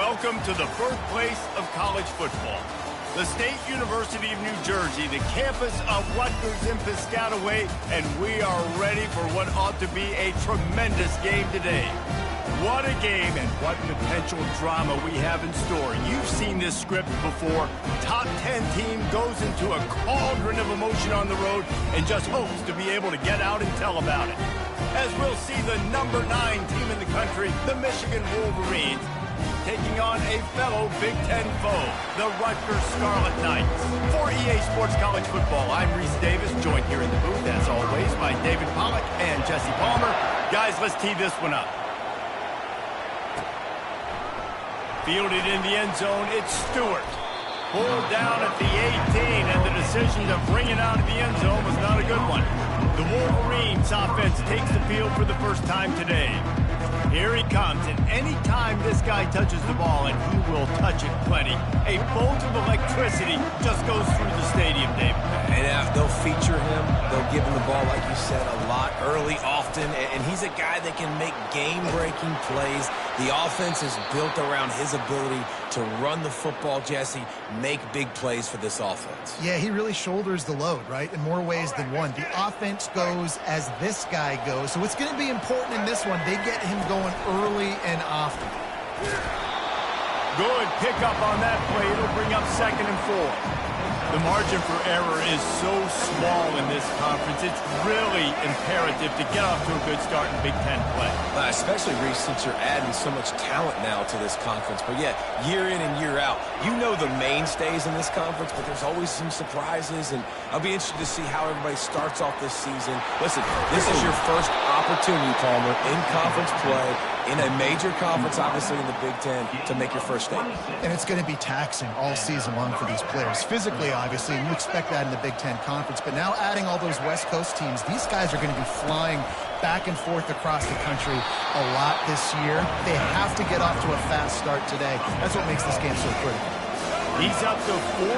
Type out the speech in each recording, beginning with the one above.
Welcome to the birthplace of college football. The State University of New Jersey, the campus of Rutgers in Piscataway, and we are ready for what ought to be a tremendous game today. What a game and what potential drama we have in store. You've seen this script before. Top 10 team goes into a cauldron of emotion on the road and just hopes to be able to get out and tell about it. As we'll see the number 9 team in the country, the Michigan Wolverines, taking on a fellow Big Ten foe, the Rutgers Scarlet Knights. For EA Sports College Football, I'm Reese Davis, joined here in the booth, as always, by David Pollack and Jesse Palmer. Guys, let's tee this one up. Fielded in the end zone, it's Stewart. Pulled down at the 18, and the decision to bring it out of the end zone was not a good one. The Wolverines offense takes the field for the first time today. Here he comes, and any time this guy touches the ball, and he will touch it plenty, a bolt of electricity just goes through the stadium, David. And they'll feature him. They'll give him the ball, like you said, a lot, early, often, and he's a guy that can make game-breaking plays. The offense is built around his ability to run the football, Jesse, make big plays for this offense. Yeah, he really shoulders the load, right, in more ways than one. The offense goes as this guy goes, so it's going to be important in this one. They get him going early and often. Good pickup on that play. It'll bring up 2nd and 4. The margin for error is so small in this conference. It's really imperative to get off to a good start in Big Ten play. Especially, Reese, since you're adding so much talent now to this conference. But yeah, year in and year out, you know the mainstays in this conference, but there's always some surprises, and I'll be interested to see how everybody starts off this season. Listen, this is your first opportunity, Palmer, in conference play, in a major conference, obviously in the Big Ten, to make your first statement. And it's going to be taxing all season long for these players. Physically, obviously, and you expect that in the Big Ten Conference. But now adding all those West Coast teams, these guys are going to be flying back and forth across the country a lot this year. They have to get off to a fast start today. That's what makes this game so critical. He's up to 41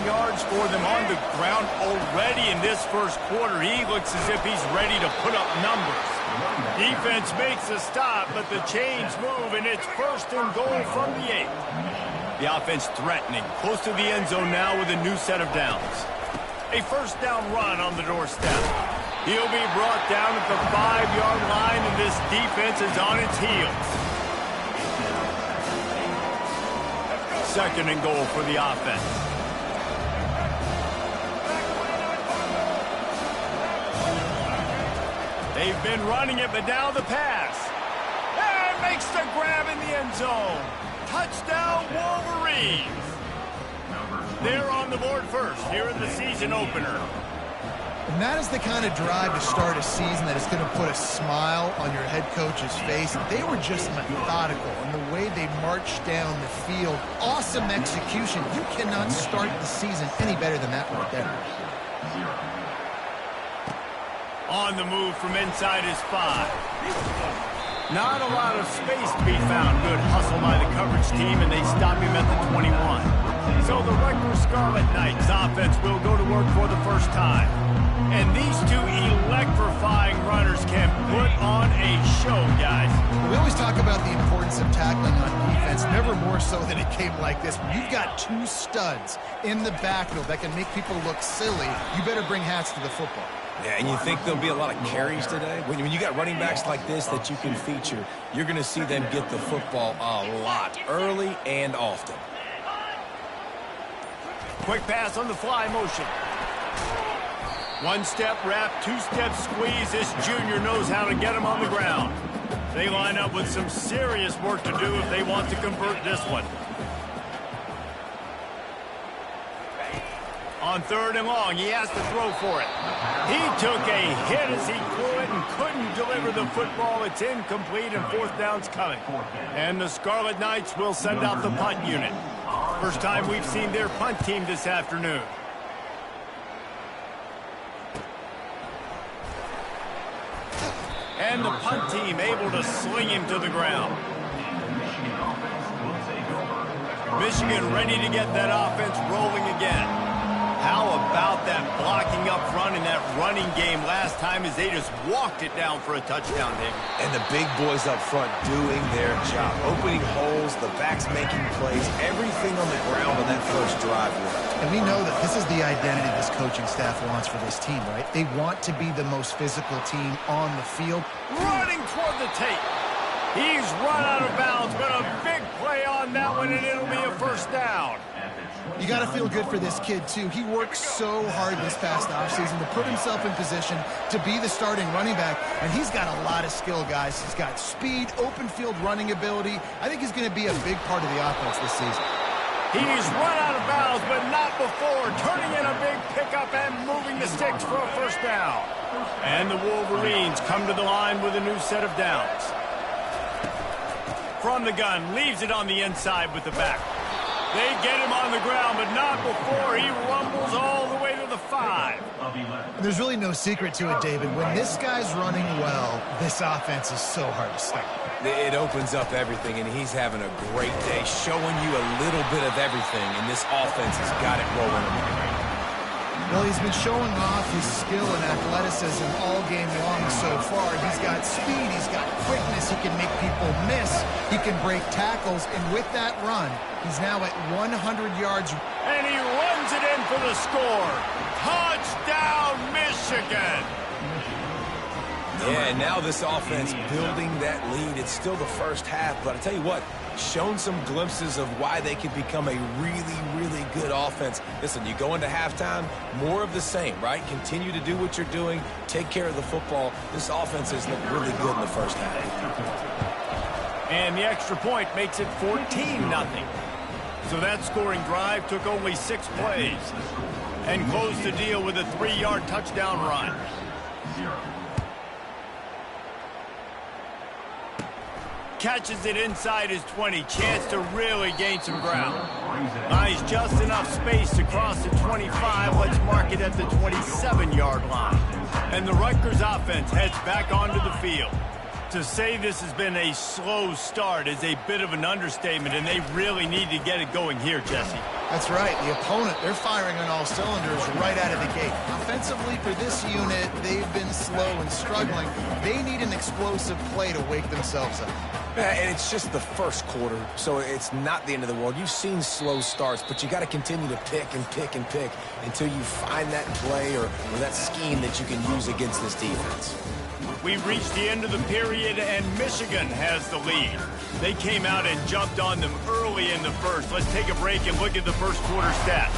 yards for them on the ground already in this first quarter. He looks as if he's ready to put up numbers. Defense makes a stop, but the chains move, and it's 1st and goal from the 8. The offense threatening, close to the end zone now with a new set of downs. A first down run on the doorstep. He'll be brought down at the 5-yard line, and this defense is on its heels. 2nd and goal for the offense. They've been running it, but now the pass. And makes the grab in the end zone. Touchdown, Wolverines. They're on the board first here in the season opener. And that is the kind of drive to start a season that is going to put a smile on your head coach's face. They were just methodical in the way they marched down the field. Awesome execution. You cannot start the season any better than that right there. On the move from inside his 5. Not a lot of space to be found. Good hustle by the coverage team, and they stop him at the 21. So the Rutgers Scarlet Knights offense will go to work for the first time. And these two electrifying runners can put on a show, guys. We always talk about the importance of tackling on defense, never more so than a game like this. When you've got 2 studs in the backfield that can make people look silly, you better bring hats to the football. Yeah, and you think there'll be a lot of carries today? When you got running backs like this that you can feature, you're going to see them get the football a lot, early and often. Quick pass on the fly motion. 1-step wrap, 2-step squeeze. This junior knows how to get him on the ground. They line up with some serious work to do if they want to convert this one. On 3rd and long, he has to throw for it. He took a hit as he threw it and couldn't deliver the football. It's incomplete, and 4th down's coming. And the Scarlet Knights will send out the punt unit. First time we've seen their punt team this afternoon. And the punt team able to sling him to the ground. Michigan ready to get that offense rolling again. How about that blocking up run in that running game last time as they just walked it down for a touchdown, David. And the big boys up front doing their job. Opening holes, the backs making plays, everything on the ground on that first drive worked. And we know that this is the identity this coaching staff wants for this team, right? They want to be the most physical team on the field. Running toward the tape. He's run out of bounds, but a big play on that one, and it'll be a first down. You got to feel good for this kid, too. He worked so hard this past offseason to put himself in position to be the starting running back, and he's got a lot of skill, guys. He's got speed, open field running ability. I think he's going to be a big part of the offense this season. He's run out of bounds, but not before, turning in a big pickup and moving the sticks for a first down. And the Wolverines come to the line with a new set of downs. From the gun, leaves it on the inside with the back. They get him on the ground, but not before he rumbles all the way to the 5. There's really no secret to it, David. When this guy's running well, this offense is so hard to stop. It opens up everything, and he's having a great day, showing you a little bit of everything, and this offense has got it rolling. Well, he's been showing off his skill and athleticism all game long so far. He's got speed, he's got quickness, he can make people miss, he can break tackles, and with that run, he's now at 100 yards. And he runs it in for the score. Touchdown, Michigan! Yeah, and now this offense building that lead. It's still the first half, but I tell you what, shown some glimpses of why they could become a really, really good offense. Listen, you go into halftime, more of the same, right? Continue to do what you're doing, take care of the football. This offense has looked really good in the first half. And the extra point makes it 14-0. So that scoring drive took only 6 plays and closed the deal with a 3-yard touchdown run. Catches it inside his 20. Chance to really gain some ground. Nice, just enough space to cross the 25. Let's mark it at the 27-yard line. And the Rutgers offense heads back onto the field. To say this has been a slow start is a bit of an understatement, and they really need to get it going here, Jesse. That's right. The opponent, they're firing on all cylinders right out of the gate. Offensively, for this unit, they've been slow and struggling. They need an explosive play to wake themselves up. Yeah, and it's just the first quarter, so it's not the end of the world. You've seen slow starts, but you got to continue to pick and pick and pick until you find that play or that scheme that you can use against this defense. We've reached the end of the period, and Michigan has the lead. They came out and jumped on them early in the first. Let's take a break and look at the first quarter stats.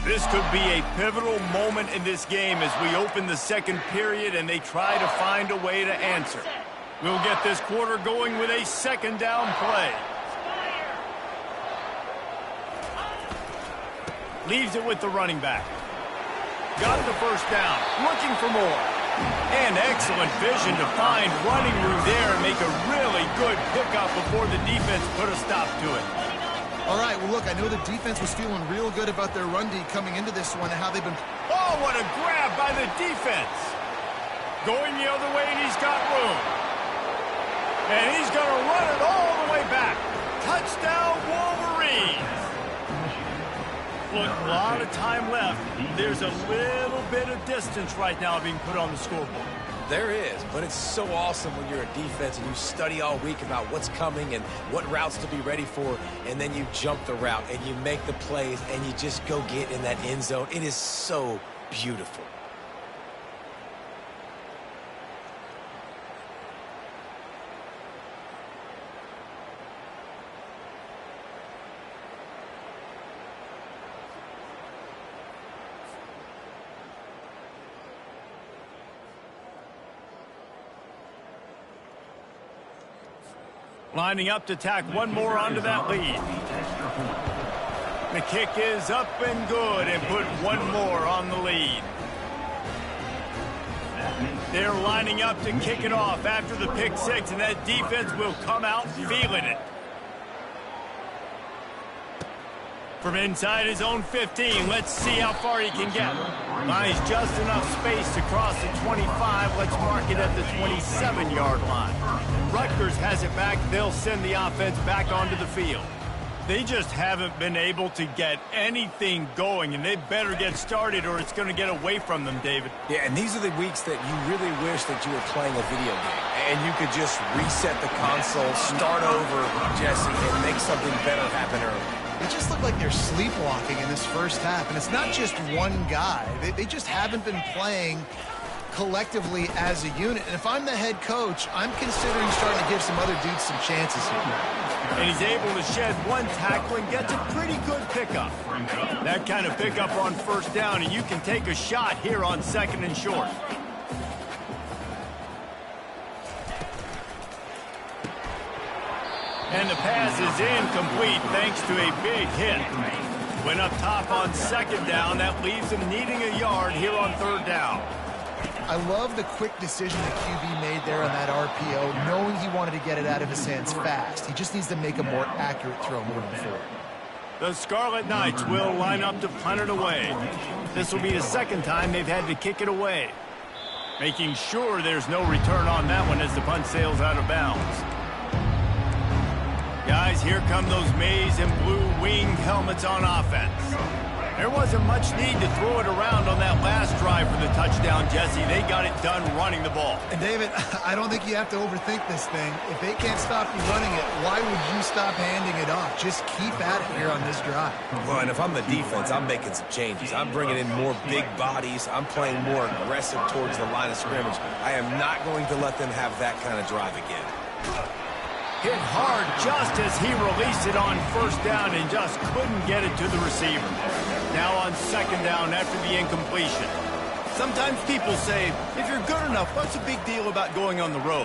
This could be a pivotal moment in this game as we open the second period and they try to find a way to answer. We'll get this quarter going with a second down play. Leaves it with the running back. Got the first down. Looking for more. And excellent vision to find running room there and make a really good pickup before the defense put a stop to it. All right, well, look, I know the defense was feeling real good about their run D coming into this one and how they've been... Oh, what a grab by the defense. Going the other way, and he's got room. And he's going to run it all the way back. Touchdown, Wolverine. Look, a lot of time left. There's a little bit of distance right now being put on the scoreboard. There is, but it's so awesome when you're a defense and you study all week about what's coming and what routes to be ready for, and then you jump the route and you make the plays and you just go get in that end zone. It is so beautiful. Lining up to tack one more onto that lead. The kick is up and good and put one more on the lead. They're lining up to kick it off after the pick six, and that defense will come out feeling it. From inside his own 15, let's see how far he can get. Nice, just enough space to cross the 25. Let's mark it at the 27-yard line. Rutgers has it back. They'll send the offense back onto the field. They just haven't been able to get anything going, and they better get started or it's going to get away from them, David. Yeah, and these are the weeks that you really wish that you were playing a video game and you could just reset the console, start over, Jesse, and make something better happen early. They just look like they're sleepwalking in this first half, and it's not just one guy. They just haven't been playing collectively as a unit. And if I'm the head coach, I'm considering starting to give some other dudes some chances here. And he's able to shed one tackle and gets a pretty good pickup. That kind of pickup on first down, and you can take a shot here on 2nd and short. And the pass is incomplete thanks to a big hit. Went up top on 2nd down. That leaves him needing a yard here on 3rd down. I love the quick decision the QB made there on that RPO, knowing he wanted to get it out of his hands fast. He just needs to make a more accurate throw moving forward. The Scarlet Knights will line up to punt it away. This will be the 2nd time they've had to kick it away. Making sure there's no return on that one as the punt sails out of bounds. Guys, here come those maize and blue winged helmets on offense. There wasn't much need to throw it around on that last drive for the touchdown, Jesse. They got it done running the ball. And David, I don't think you have to overthink this thing. If they can't stop you running it, why would you stop handing it off? Just keep at it here on this drive. Well, and if I'm the defense, I'm making some changes. I'm bringing in more big bodies. I'm playing more aggressive towards the line of scrimmage. I am not going to let them have that kind of drive again. Hit hard just as he released it on 1st down and just couldn't get it to the receiver. Now on 2nd down after the incompletion. Sometimes people say, if you're good enough, what's the big deal about going on the road?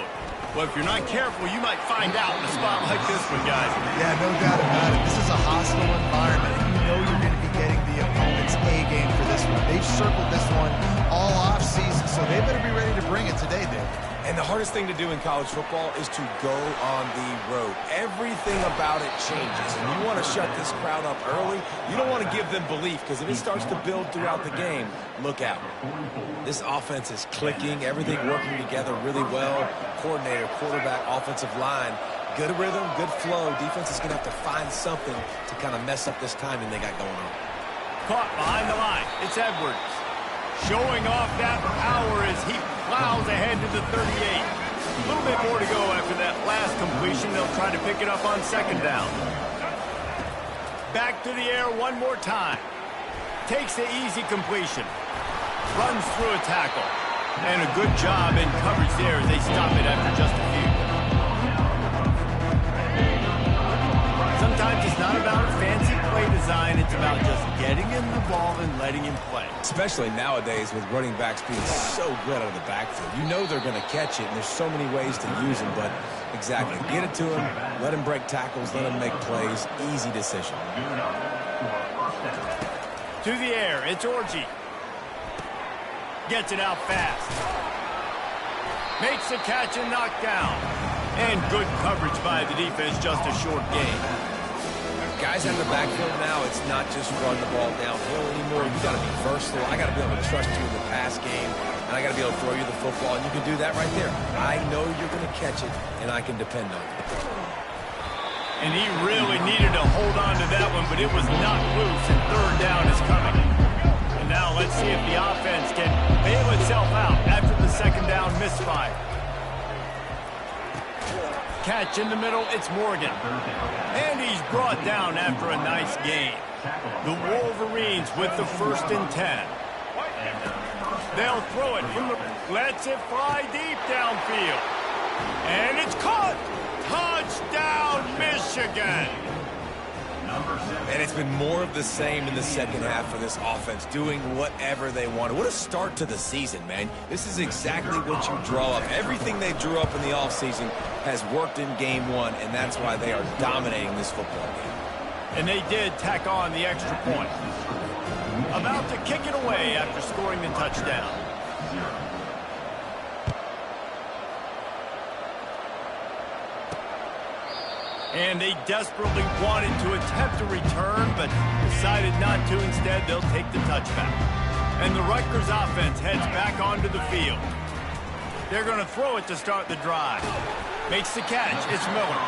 Well, if you're not careful, you might find out in a spot like this one, guys. Yeah, no doubt about it. This is a hostile environment, and you know you're going to be getting the opponent's A game for this one. They've circled this one all offseason, so they better be ready to bring it today, Dave. And the hardest thing to do in college football is to go on the road. Everything about it changes, and you want to shut this crowd up early. You don't want to give them belief, because if it starts to build throughout the game, look out. This offense is clicking, everything working together really well. Coordinator, quarterback, offensive line, good rhythm, good flow. Defense is going to have to find something to kind of mess up this timing they got going on. Caught behind the line. It's Edwards. Showing off that power as he plows ahead to the 38. A little bit more to go after that last completion. They'll try to pick it up on 2nd down. Back to the air one more time. Takes the easy completion. Runs through a tackle. And a good job in coverage there as they stop it after just a few. Sometimes it's not about fancy play design. It's about just getting him the ball and letting him play. Especially nowadays with running backs being so good out of the backfield. You know they're going to catch it, and there's so many ways to use them. But exactly, get it to him, let him break tackles, let him make plays. Easy decision. To the air, it's Orji. Gets it out fast. Makes the catch and knocked down. And good coverage by the defense, just a short gain. Guys out of the backfield now, it's not just run the ball downhill anymore. You got to be versatile. I got to be able to trust you in the pass game, and I got to be able to throw you the football, and you can do that right there. I know you're going to catch it, and I can depend on it. And he really needed to hold on to that one, but it was not loose, and 3rd down is coming. And now let's see if the offense can bail itself out after the 2nd down misfire. Catch in the middle, it's Morgan. And he's brought down after a nice gain. The Wolverines with the 1st and 10. They'll throw it from the... Lets it fly deep downfield. And it's caught! Touchdown, Michigan! And it's been more of the same in the 2nd half for this offense, doing whatever they wanted. What a start to the season, man. This is exactly what you draw up. Everything they drew up in the offseason has worked in game 1, and that's why they are dominating this football game. And they did tack on the extra point. About to kick it away after scoring the touchdown. And they desperately wanted to attempt a return, but decided not to. Instead, they'll take the touchback. And the Rutgers offense heads back onto the field. They're going to throw it to start the drive. Makes the catch. It's Miller.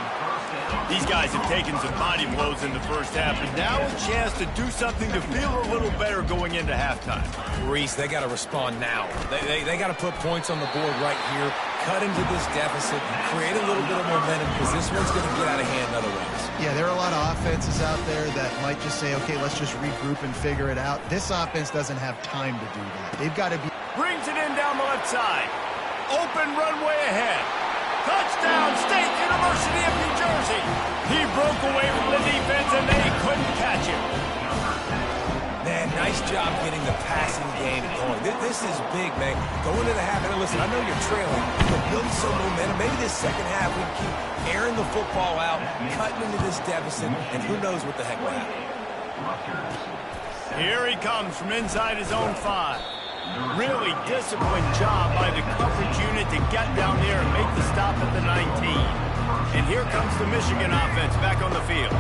These guys have taken some body blows in the first half, but now a chance to do something to feel a little better going into halftime. Reese, they got to respond now. They got to put points on the board right here, cut into this deficit, create a little bit of momentum, because this one's going to get out of hand otherwise. Yeah, there are a lot of offenses out there that might just say, okay, let's just regroup and figure it out. This offense doesn't have time to do that. They've got to be... Brings it in down the left side. Open runway ahead. Touchdown, State University of New Jersey. He broke away from the defense, and they couldn't catch him. Man, nice job getting the passing game going. This is big, man. Going into the half, and listen, I know you're trailing, but building some momentum. Maybe this second half we can keep airing the football out, cutting into this deficit, and who knows what the heck will happen. Here he comes from inside his own 5. Really disciplined job by the coverage unit to get down there and make the stop at the 19. And here comes the Michigan offense back on the field.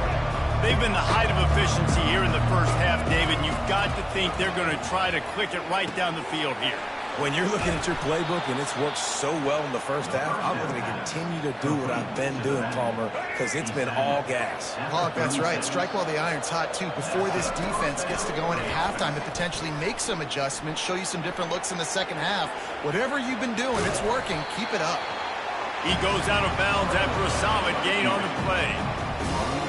They've been the height of efficiency here in the first half, David. You've got to think they're going to try to click it right down the field here. When you're looking at your playbook and it's worked so well in the first half, I'm going to continue to do what I've been doing, Palmer, because it's been all gas. Hawk, that's right. Strike while the iron's hot, too. Before this defense gets to going at halftime to potentially make some adjustments, show you some different looks in the second half. Whatever you've been doing, it's working. Keep it up. He goes out of bounds after a solid gain on the play.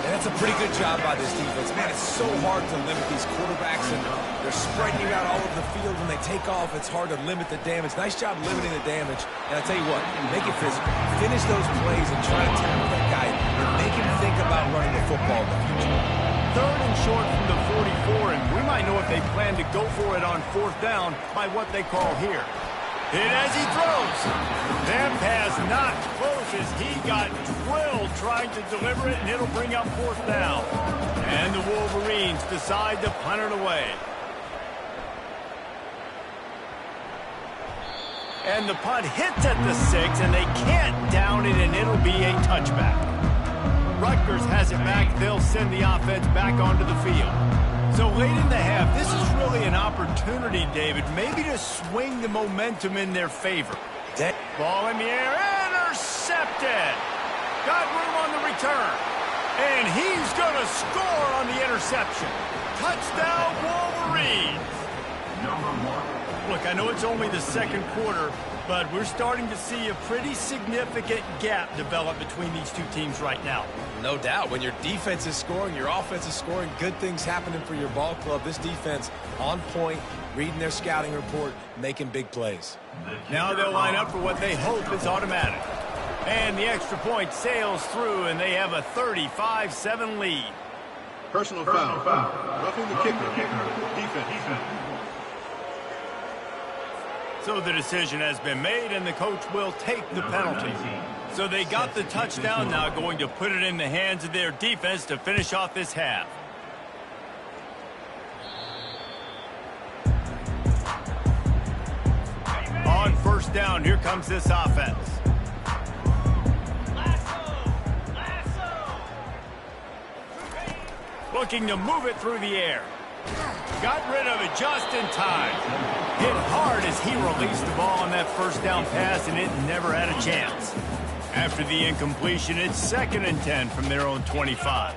And that's a pretty good job by this defense. Man, it's so hard to limit these quarterbacks, and they're spreading you out all over the field. When they take off, it's hard to limit the damage. Nice job limiting the damage. And I tell you what, make it physical. Finish those plays and try to tackle that guy and make him think about running the football in the future. 3rd and short from the 44, and we might know if they plan to go for it on 4th down by what they call here. Hit as he throws. That pass not close as he got drilled trying to deliver it, and it'll bring up 4th down. And the Wolverines decide to punt it away. And the punt hits at the 6, and they can't down it, and it'll be a touchback. Rutgers has it back. They'll send the offense back onto the field. So late in the half, this is really an opportunity, David, maybe to swing the momentum in their favor. Ball in the air, intercepted. Got room on the return. And he's going to score on the interception. Touchdown, Wolverine. Look, I know it's only the second quarter, but we're starting to see a pretty significant gap develop between these two teams right now. No doubt. When your defense is scoring, your offense is scoring, good things happening for your ball club. This defense on point, reading their scouting report, making big plays. Now they'll line up for what they hope is automatic. And the extra point sails through, and they have a 35-7 lead. Personal foul. Roughing the kicker. Defense. So the decision has been made, and the coach will take the penalty. So they got the touchdown, now going to put it in the hands of their defense to finish off this half. On 1st down, here comes this offense. Looking to move it through the air. Got rid of it just in time. Hit hard as he released the ball on that 1st down pass, and it never had a chance. After the incompletion, it's 2nd and 10 from their own 25.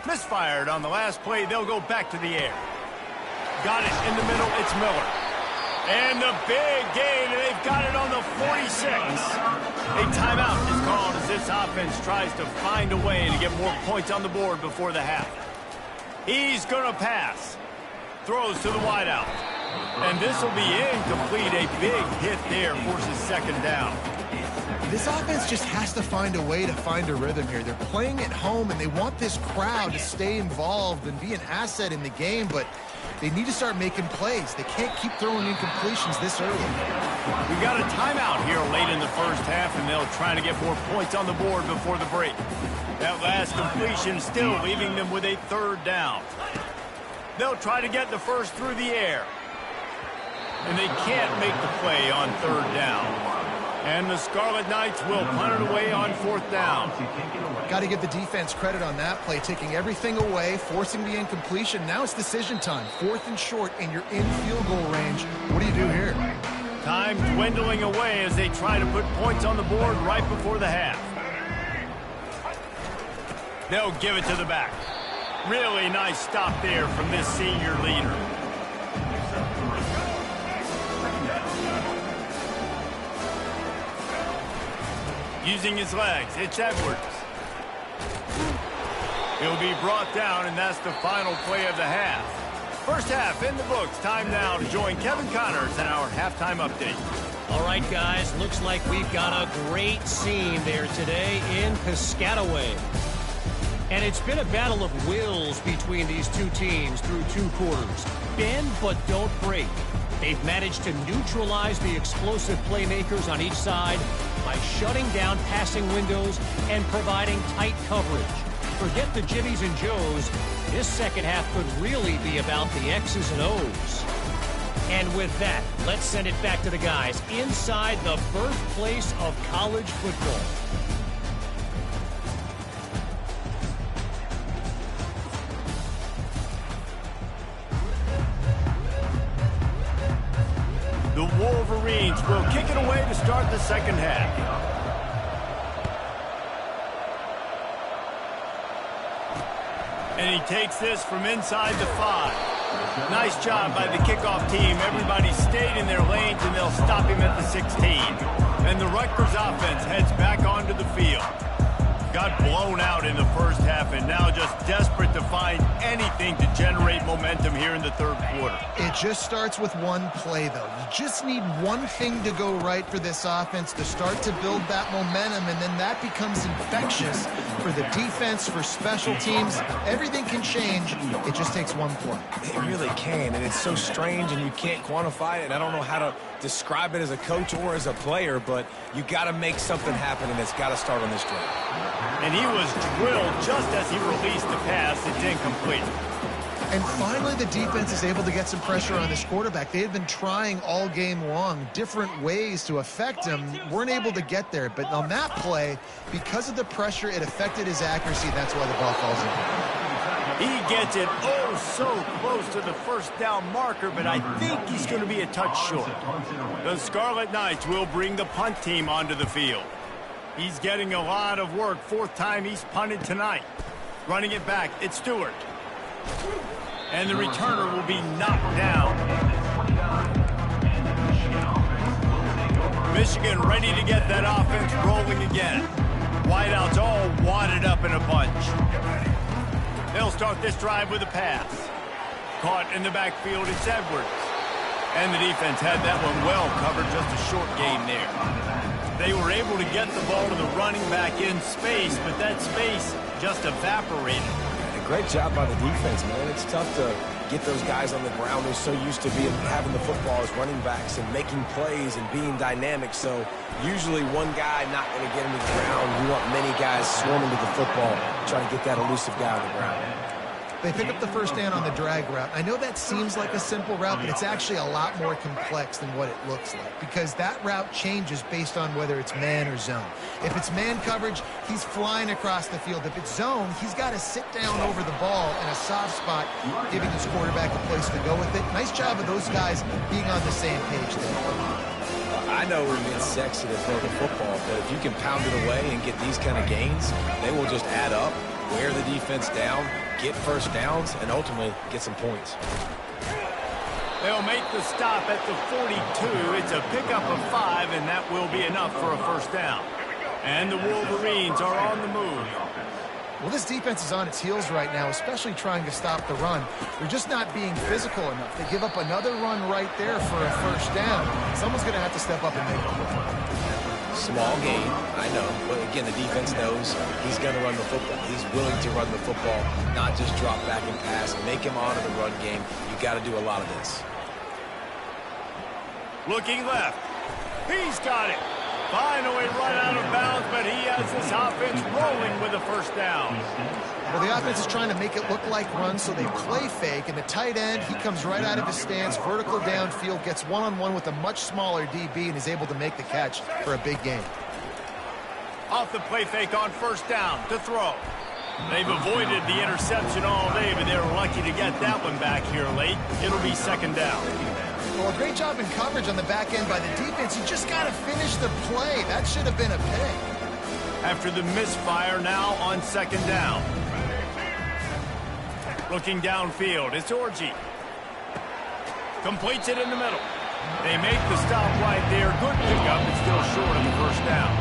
Misfired on the last play. They'll go back to the air. Got it in the middle. It's Miller. And the big gain, and they've got it on the 46. A timeout is called as this offense tries to find a way to get more points on the board before the half. He's going to pass. Throws to the wideout. And this will be incomplete. A big hit there forces 2nd down. This offense just has to find a way to find a rhythm here. They're playing at home, and they want this crowd to stay involved and be an asset in the game, but they need to start making plays. They can't keep throwing incompletions this early. We've got a timeout here late in the first half, and they'll try to get more points on the board before the break. That last completion still leaving them with a 3rd down. They'll try to get the first through the air. And they can't make the play on 3rd down. And the Scarlet Knights will punt it away on 4th down. Got to give the defense credit on that play, taking everything away, forcing the incompletion. Now it's decision time. 4th and short, and you're in field goal range. What do you do here? Time dwindling away as they try to put points on the board right before the half. They'll give it to the back. Really nice stop there from this senior leader. Using his legs, it's Edwards. He'll be brought down, and that's the final play of the half. First half in the books. Time now to join Kevin Connors in our halftime update. All right, guys, looks like we've got a great scene there today in Piscataway. And it's been a battle of wills between these two teams through 2 quarters. Bend but don't break. They've managed to neutralize the explosive playmakers on each side by shutting down passing windows and providing tight coverage. Forget the Jimmies and Joes. This second half could really be about the X's and O's. And with that, let's send it back to the guys inside the birthplace of college football. The Wolverines will kick it away to start the second half. And he takes this from inside the 5. Nice job by the kickoff team. Everybody stayed in their lanes, and they'll stop him at the 16. And the Rutgers offense heads back onto the field. Got blown out in the first half, and now just desperate to find anything to generate momentum here in the third quarter. It just starts with one play, though. You just need one thing to go right for this offense to start to build that momentum, and then that becomes infectious for the defense, for special teams. Everything can change. It just takes one play. It really can, and it's so strange, and you can't quantify it, and I don't know how to describe it as a coach or as a player, but you got to make something happen, and it's got to start on this drive. And he was drilled just as he released the pass. It's incomplete. And finally, the defense is able to get some pressure on this quarterback. They had been trying all game long different ways to affect him. Weren't able to get there. But on that play, because of the pressure, it affected his accuracy. That's why the ball falls in. He gets it so close to the first down marker, but I think he's going to be a touch short. The Scarlet Knights will bring the punt team onto the field. He's getting a lot of work. 4th time he's punted tonight. Running it back, it's Stewart. And the returner will be knocked down. Michigan ready to get that offense rolling again. Wideouts all wadded up in a bunch. They'll start this drive with a pass. Caught in the backfield, it's Edwards. And the defense had that one well covered, just a short game there. They were able to get the ball to the running back in space, but that space just evaporated. A great job by the defense, man. It's tough to get those guys on the ground. They're so used to having the football as running backs and making plays and being dynamic. So usually one guy not going to get him to the ground. You want many guys swarming to the football, trying to get that elusive guy on the ground. They pick up the first down on the drag route. I know that seems like a simple route, but it's actually a lot more complex than what it looks like, because that route changes based on whether it's man or zone. If it's man coverage, he's flying across the field. If it's zone, he's got to sit down over the ball in a soft spot, giving his quarterback a place to go with it. Nice job of those guys being on the same page there. I know it's sexy to throw the football, but if you can pound it away and get these kind of gains, they will just add up, wear the defense down, get first downs, and ultimately get some points. They'll make the stop at the 42. It's a pickup of 5, and that will be enough for a first down. And the Wolverines are on the move. Well, this defense is on its heels right now, especially trying to stop the run. They're just not being physical enough. They give up another run right there for a first down. Someone's going to have to step up and make it. Small gain, I know, but again, the defense knows he's going to run the football. He's willing to run the football, not just drop back and pass. Make him honor the run game. You got to do a lot of this. Looking left. He's got it. Finally run out of bounds, but he has this offense rolling with a first down. Well, the offense is trying to make it look like runs, so they play fake, and the tight end, he comes right out of his stance, vertical downfield, gets one-on-one with a much smaller DB, and is able to make the catch for a big gain. Off the play fake on first down to throw. They've avoided the interception all day, but they were lucky to get that one back here late. It'll be second down. Well, a great job in coverage on the back end by the defense. You just got to finish the play. That should have been a pick. after the misfire now on second down. Looking downfield, it's Orji. Completes it in the middle. They make the stop right there. Good pickup, but still short of the first down.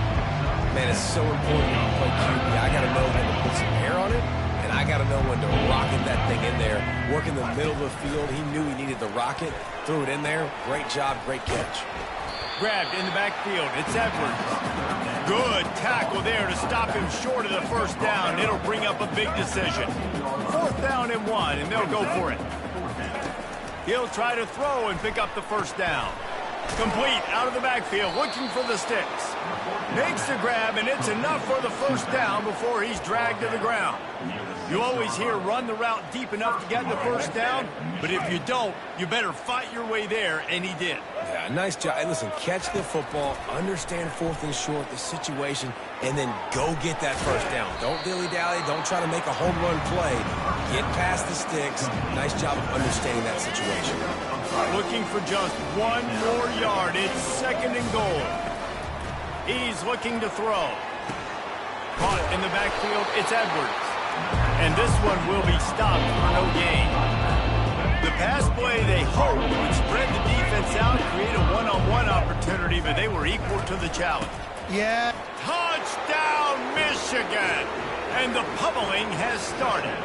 Man, it's so important when you play QB. I got to know when to put some air on it, and I got to know when to rocket that thing in there. Work in the middle of the field. He knew he needed the rocket. Threw it in there. Great job, great catch. Grabbed in the backfield. It's Edwards. Good tackle there to stop him short of the first down. It'll bring up a big decision. 4th down and 1, and they'll go for it. He'll try to throw and pick up the first down. Complete out of the backfield, looking for the sticks. Makes the grab, and it's enough for the first down before he's dragged to the ground. You always hear run the route deep enough to get the first down, but if you don't, you better fight your way there, and he did. Yeah, nice job. And listen, catch the football, understand 4th and short, the situation, and then go get that first down. Don't dilly-dally. Don't try to make a home run play. Get past the sticks. Nice job of understanding that situation. Looking for just 1 more yard. It's 2nd and goal. He's looking to throw. Caught in the backfield, it's Edwards. And this one will be stopped for no gain. The pass play, they hoped, would spread the defense out, create a one-on-one opportunity, but they were equal to the challenge. Yeah. Touchdown, Michigan! And the pummeling has started.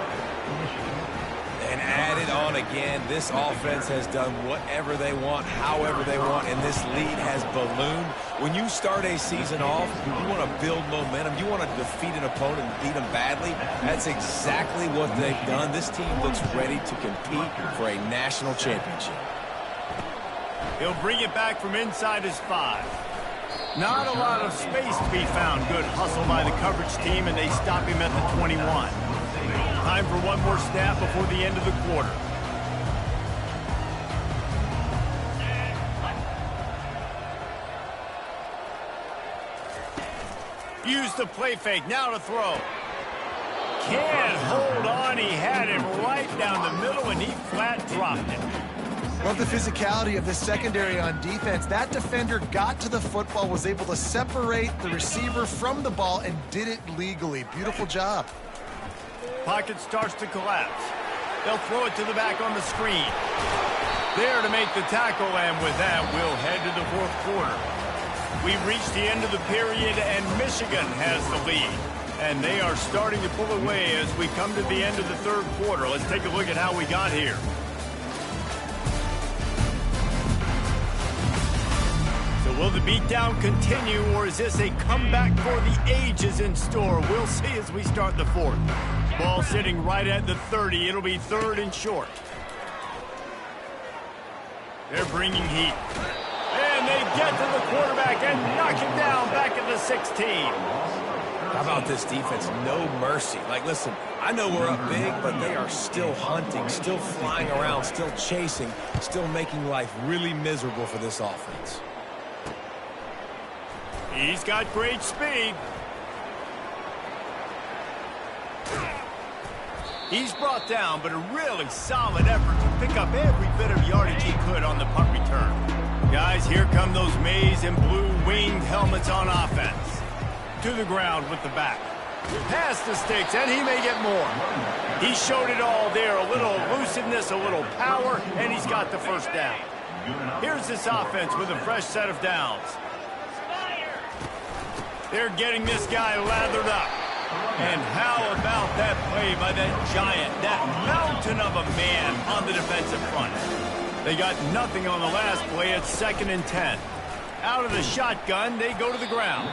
And added on again, this offense has done whatever they want, however they want, and this lead has ballooned. When you start a season off, you want to build momentum. You want to defeat an opponent and beat them badly. That's exactly what they've done. This team looks ready to compete for a national championship. He'll bring it back from inside his 5. Not a lot of space to be found. Good hustle by the coverage team, and they stop him at the 21. Time for one more snap before the end of the quarter. Use the play fake, now to throw. Can't hold on, he had him right down the middle and he flat dropped it. Love the physicality of the secondary on defense. That defender got to the football, was able to separate the receiver from the ball, and did it legally. Beautiful job. Pocket starts to collapse. They'll throw it to the back on the screen. There to make the tackle, and with that, we'll head to the 4th quarter. We've reached the end of the period, and Michigan has the lead. And they are starting to pull away as we come to the end of the 3rd quarter. Let's take a look at how we got here. So will the beatdown continue, or is this a comeback for the ages in store? We'll see as we start the 4th. Ball sitting right at the 30. It'll be 3rd and short. They're bringing heat. And they get to the quarterback and knock him down back at the 16. How about this defense? No mercy. Like, listen, I know we're up big, but they are still hunting, still flying around, still chasing, still making life really miserable for this offense. He's got great speed. He's brought down, but a really solid effort to pick up every bit of yardage he could on the punt return. Guys, here come those maize and blue winged helmets on offense. To the ground with the back. Past the sticks, and he may get more. He showed it all there. A little elusiveness, a little power, and he's got the first down. Here's this offense with a fresh set of downs. They're getting this guy lathered up. And how about that play by that giant, that mountain of a man on the defensive front? They got nothing on the last play. It's 2nd and 10. Out of the shotgun, they go to the ground.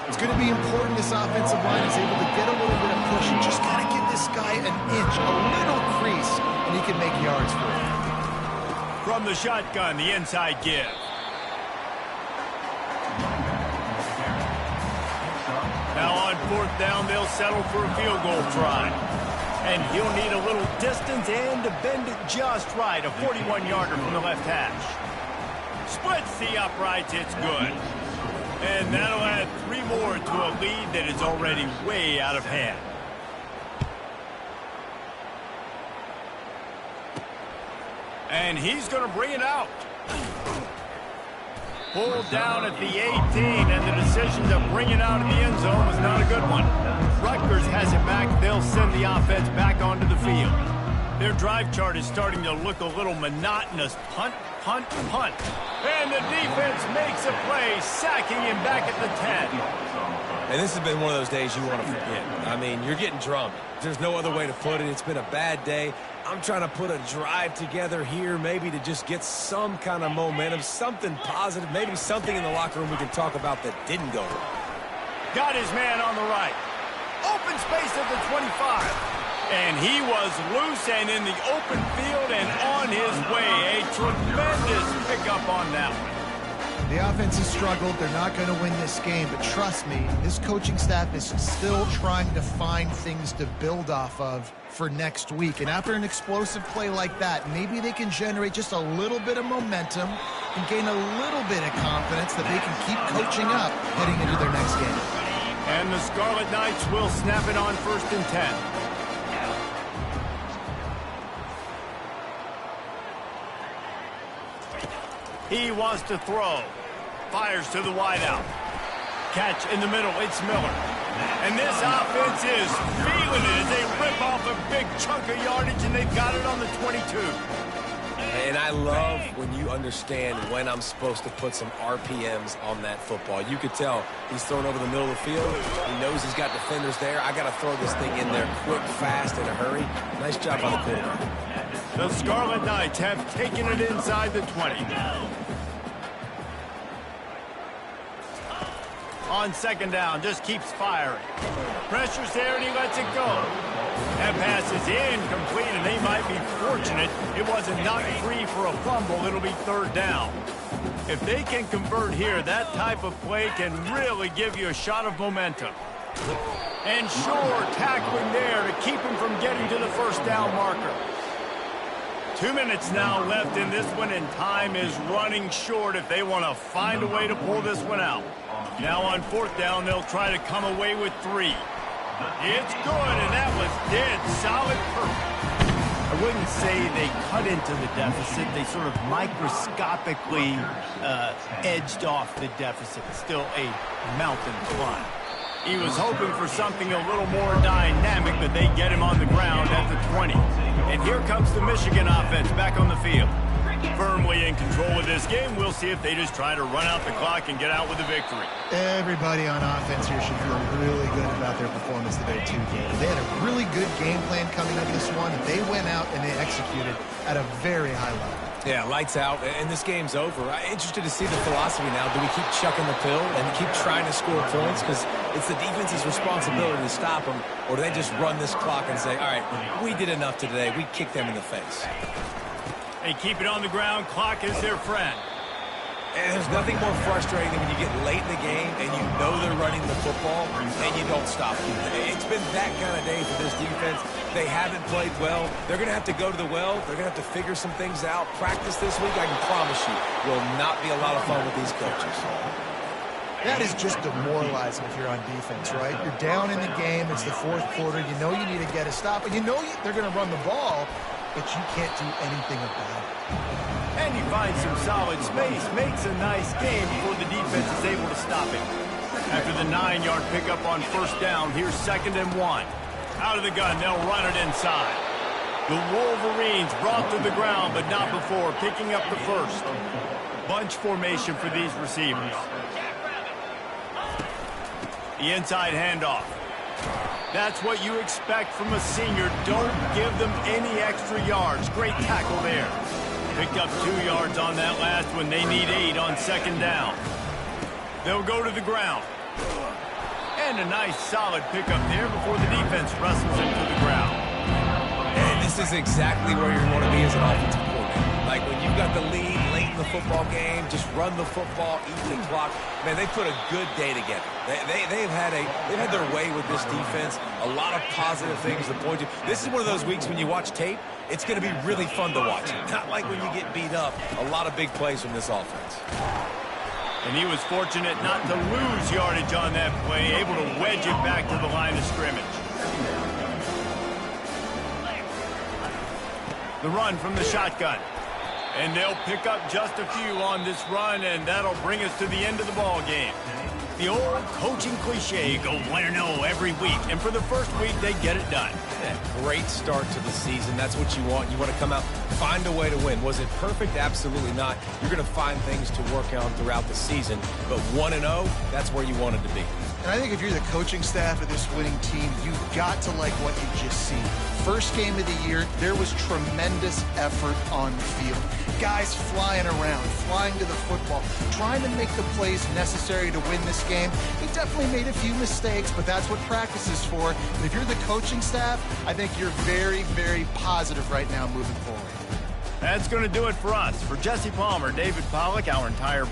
It's going to be important this offensive line is able to get a little bit of push. You just got to give this guy an inch, a little crease, and he can make yards for you. From the shotgun, the inside give. Now on 4th down, they'll settle for a field goal try. And he'll need a little distance and to bend it just right. A 41-yarder from the left hash. Splits the uprights, it's good. And that'll add 3 more to a lead that is already way out of hand. And he's going to bring it out. Pulled down at the 18, and the decision to bring it out of the end zone was not a good one. Rutgers has it back. They'll send the offense back onto the field. Their drive chart is starting to look a little monotonous. Punt, punt, punt. And the defense makes a play, sacking him back at the 10. And this has been one of those days you want to forget. I mean, you're getting drunk. There's no other way to put it. It's been a bad day. I'm trying to put a drive together here, maybe to just get some kind of momentum, something positive, maybe something in the locker room we can talk about that didn't go wrong. Got his man on the right. Open space at the 25. And he was loose and in the open field and on his way. A tremendous pickup on that one. The offense has struggled. They're not going to win this game, but trust me, this coaching staff is still trying to find things to build off of for next week. And after an explosive play like that, maybe they can generate just a little bit of momentum and gain a little bit of confidence that they can keep coaching up heading into their next game. And the Scarlet Knights will snap it on 1st and 10. He wants to throw. Fires to the wideout. Catch in the middle. It's Miller. And this offense is feeling it as they rip off a big chunk of yardage, and they've got it on the 22. And I love when you understand when I'm supposed to put some RPMs on that football. You could tell he's thrown over the middle of the field. He knows he's got defenders there. I got to throw this thing in there quick, fast, in a hurry. Nice job by the quarterback. The Scarlet Knights have taken it inside the 20. On 2nd down, just keeps firing. Pressure's there, and he lets it go. That pass is incomplete, and they might be fortunate it wasn't knocked free for a fumble. It'll be 3rd down. If they can convert here, that type of play can really give you a shot of momentum. And sure, tackling there to keep him from getting to the 1st down marker. 2 minutes now left in this one, and time is running short if they want to find a way to pull this one out. Now on 4th down, they'll try to come away with 3. It's good, and that was dead solid perfect. I wouldn't say they cut into the deficit. They sort of microscopically edged off the deficit. Still a mountain climb. He was hoping for something a little more dynamic, but they get him on the ground at the 20. And here comes the Michigan offense back on the field. Firmly in control of this game. We'll see if they just try to run out the clock and get out with a victory. Everybody on offense here should feel really good about their performance today, too, Gator. They had a really good game plan coming into this one, and they went out and they executed at a very high level. Yeah, lights out, and this game's over. I'm interested to see the philosophy now. Do we keep chucking the pill and keep trying to score points? Because it's the defense's responsibility to stop them, or do they just run this clock and say, all right, we did enough today. We kicked them in the face. They keep it on the ground. Clock is their friend. And there's nothing more frustrating than when you get late in the game and you know they're running the football and you don't stop them. It's been that kind of day for this defense. They haven't played well. They're going to have to go to the well. They're going to have to figure some things out. Practice this week, I can promise you, will not be a lot of fun with these coaches. That is just demoralizing if you're on defense, right? You're down in the game. It's the 4th quarter. You know you need to get a stop, and you know they're going to run the ball, but you can't do anything about it. And he finds some solid space, makes a nice game before the defense is able to stop him. After the 9-yard pickup on 1st down, here's 2nd and 1. Out of the gun, they'll run it inside. The Wolverines brought to the ground, but not before, picking up the 1st. Bunch formation for these receivers. The inside handoff. That's what you expect from a senior. Don't give them any extra yards. Great tackle there. Picked up 2 yards on that last one. They need 8 on 2nd down. They'll go to the ground. And a nice solid pickup there before the defense wrestles him to the ground. And this is exactly where you want to be as an offensive coordinator. Like when you've got the lead late in the football game, just run the football, eat the clock. Man, they put a good day together. They've had their way with this defense. A lot of positive things to point to. This is one of those weeks when you watch tape, it's going to be really fun to watch. Not like when you get beat up. A lot of big plays from this offense. And he was fortunate not to lose yardage on that play, able to wedge it back to the line of scrimmage. The run from the shotgun. And they'll pick up just a few on this run, and that'll bring us to the end of the ball game. The old coaching cliche, go win or no every week. And for the first week, they get it done. Yeah, great start to the season. That's what you want. You want to come out, find a way to win. Was it perfect? Absolutely not. You're going to find things to work on throughout the season. But 1-0, that's where you wanted to be. And I think if you're the coaching staff of this winning team, you've got to like what you've just seen. First game of the year, there was tremendous effort on the field. Guys flying around, flying to the football, trying to make the plays necessary to win this game. He definitely made a few mistakes, but that's what practice is for. And if you're the coaching staff, I think you're very, very positive right now moving forward. That's going to do it for us. For Jesse Palmer, David Pollack, our entire